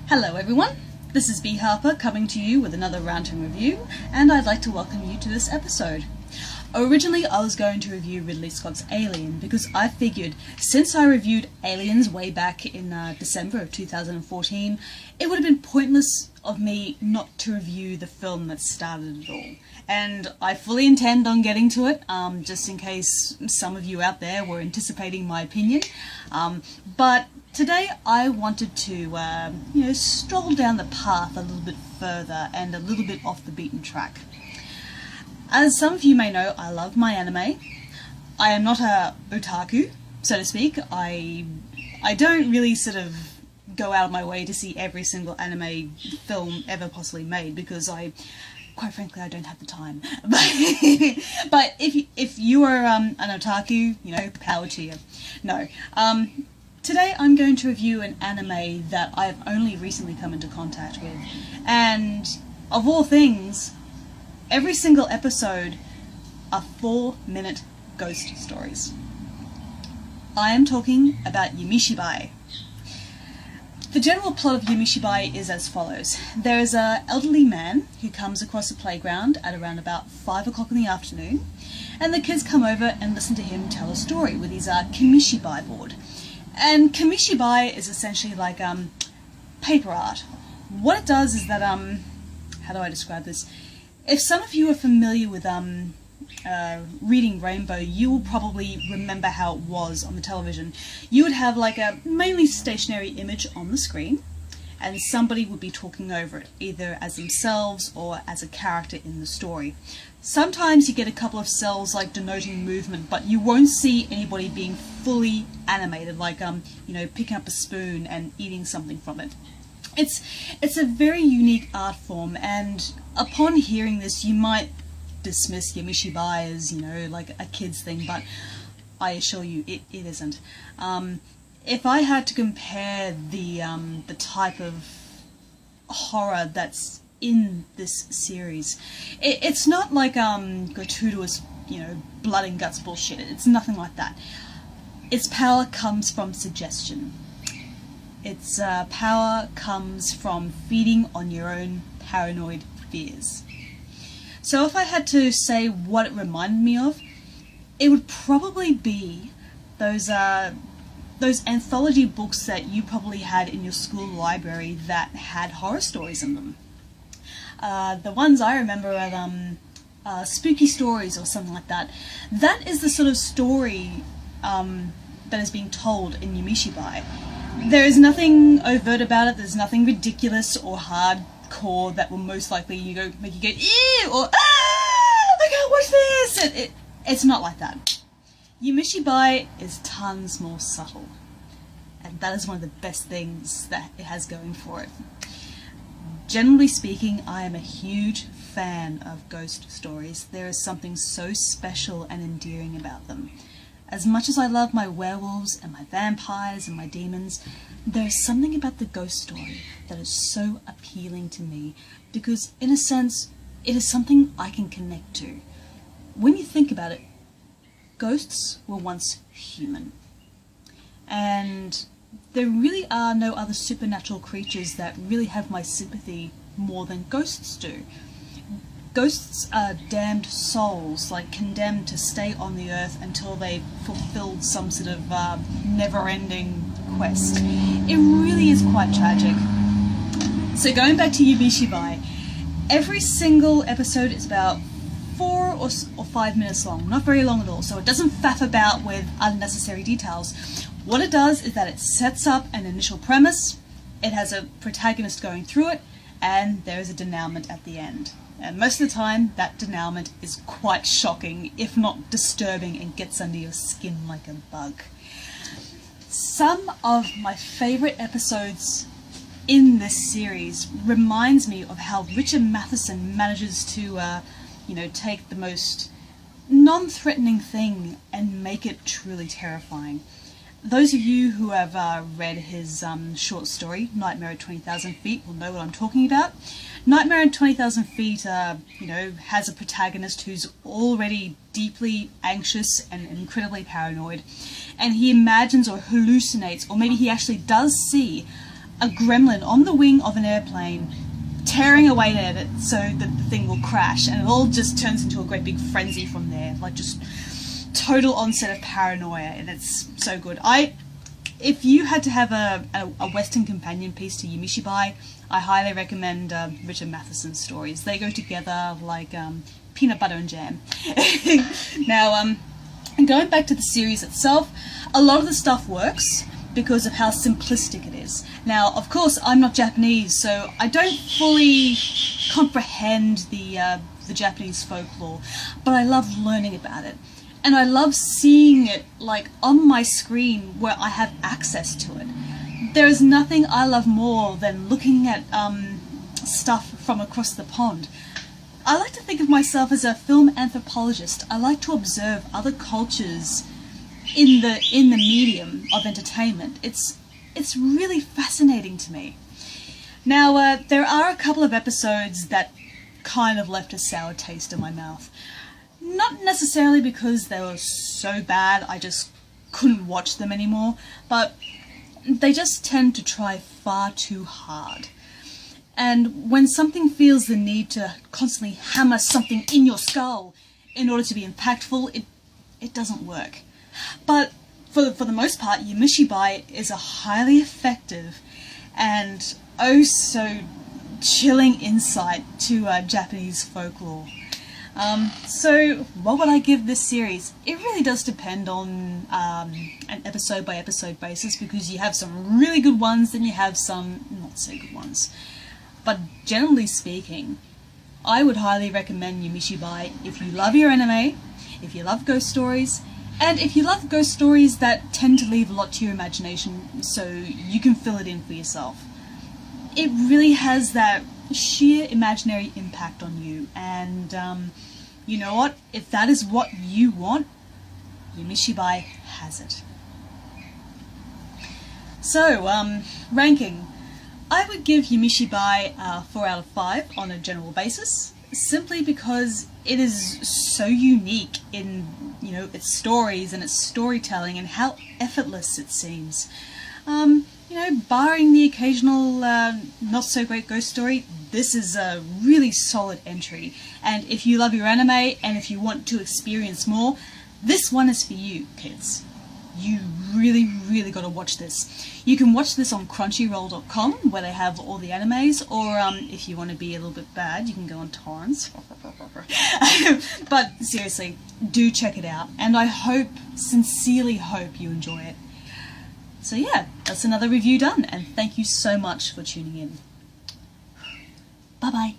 Hello everyone, this is B Harper coming to you with another Roundtime review, and I'd like to welcome you to this episode. Originally I was going to review Ridley Scott's Alien because I figured since I reviewed Aliens way back in December of 2014, it would have been pointless of me not to review the film that started it all. And I fully intend on getting to it, just in case some of you out there were anticipating my opinion. But today I wanted to, stroll down the path a little bit further and a little bit off the beaten track. As some of you may know, I love my anime. I am not a otaku, so to speak. I don't really sort of go out of my way to see every single anime film ever possibly made because quite frankly, I don't have the time. But if you are an otaku, power to you. No. Today I'm going to review an anime that I have only recently come into contact with. And of all things, every single episode are 4-minute ghost stories. I am talking about Yamishibai. The general plot of Yamishibai is as follows. There is an elderly man who comes across a playground at around about 5 o'clock in the afternoon, and the kids come over and listen to him tell a story with his Yamishibai board. And Yamishibai is essentially like paper art. What it does is that, how do I describe this? If some of you are familiar with Reading Rainbow, you will probably remember how it was on the television. You would have like a mainly stationary image on the screen, and somebody would be talking over it, either as themselves or as a character in the story. Sometimes you get a couple of cells like denoting movement, but you won't see anybody being fully animated, like picking up a spoon and eating something from it. It's a very unique art form, and upon hearing this you might dismiss Yamishibai as, like a kid's thing, but I assure you it isn't. If I had to compare the type of horror that's in this series, it's not like gratuitous, blood and guts bullshit. It's nothing like that. Its power comes from suggestion. Its power comes from feeding on your own paranoid fears. So if I had to say what it reminded me of, it would probably be those anthology books that you probably had in your school library that had horror stories in them. The ones I remember are spooky stories or something like that. That is the sort of story that is being told in Yamishibai. There is nothing overt about it. There's nothing ridiculous or hardcore that will most likely make you go ew or I can't watch this. It's not like that. Yamishibai is tons more subtle, and that is one of the best things that it has going for it. Generally speaking, I am a huge fan of ghost stories. There is something so special and endearing about them. As much as I love my werewolves and my vampires and my demons, there is something about the ghost story that is so appealing to me because, in a sense, it is something I can connect to. When you think about it, ghosts were once human. And there really are no other supernatural creatures that really have my sympathy more than ghosts do. Ghosts are damned souls, like condemned to stay on the earth until they've fulfilled some sort of never-ending quest. It really is quite tragic. So going back to Yamishibai, every single episode is about 4 or 5 minutes long, not very long at all, so it doesn't faff about with unnecessary details. What it does is that it sets up an initial premise, it has a protagonist going through it, and there is a denouement at the end. And most of the time, that denouement is quite shocking, if not disturbing, and gets under your skin like a bug. Some of my favourite episodes in this series reminds me of how Richard Matheson manages to, take the most non-threatening thing and make it truly terrifying. Those of you who have read his short story, Nightmare at 20,000 Feet, will know what I'm talking about. Nightmare at 20,000 Feet, has a protagonist who's already deeply anxious and incredibly paranoid, and he imagines or hallucinates, or maybe he actually does see a gremlin on the wing of an airplane tearing away at it so that the thing will crash, and it all just turns into a great big frenzy from there, like just total onset of paranoia, and it's so good. If you had to have a Western companion piece to Yamishibai, I highly recommend Richard Matheson's stories. They go together like peanut butter and jam. Now, going back to the series itself, a lot of the stuff works because of how simplistic it is. Now, of course, I'm not Japanese, so I don't fully comprehend the Japanese folklore, but I love learning about it. And I love seeing it like on my screen where I have access to it. There is nothing I love more than looking at stuff from across the pond. I like to think of myself as a film anthropologist. I like to observe other cultures in the medium of entertainment. It's really fascinating to me. Now, there are a couple of episodes that kind of left a sour taste in my mouth. Not necessarily because they were so bad I just couldn't watch them anymore, but they just tend to try far too hard. And when something feels the need to constantly hammer something in your skull in order to be impactful, it doesn't work. But for the most part, Yamishibai is a highly effective and oh so chilling insight to Japanese folklore. So what would I give this series? It really does depend on an episode by episode basis, because you have some really good ones and you have some not so good ones. But generally speaking, I would highly recommend Yamishibai if you love your anime, if you love ghost stories, and if you love ghost stories that tend to leave a lot to your imagination so you can fill it in for yourself. It really has that sheer imaginary impact on you, and you know what? If that is what you want, Yamishibai has it. So, ranking. I would give Yamishibai 4 out of 5 on a general basis, simply because it is so unique in, you know, its stories and its storytelling and how effortless it seems. You know, barring the occasional not so great ghost story, this is a really solid entry. And if you love your anime and if you want to experience more, this one is for you, kids. You really got to watch this. You can watch this on crunchyroll.com, where they have all the animes, or if you want to be a little bit bad, you can go on torrents. But seriously, do check it out, and I sincerely hope you enjoy it. So yeah, that's another review done, and thank you so much for tuning in. Bye bye.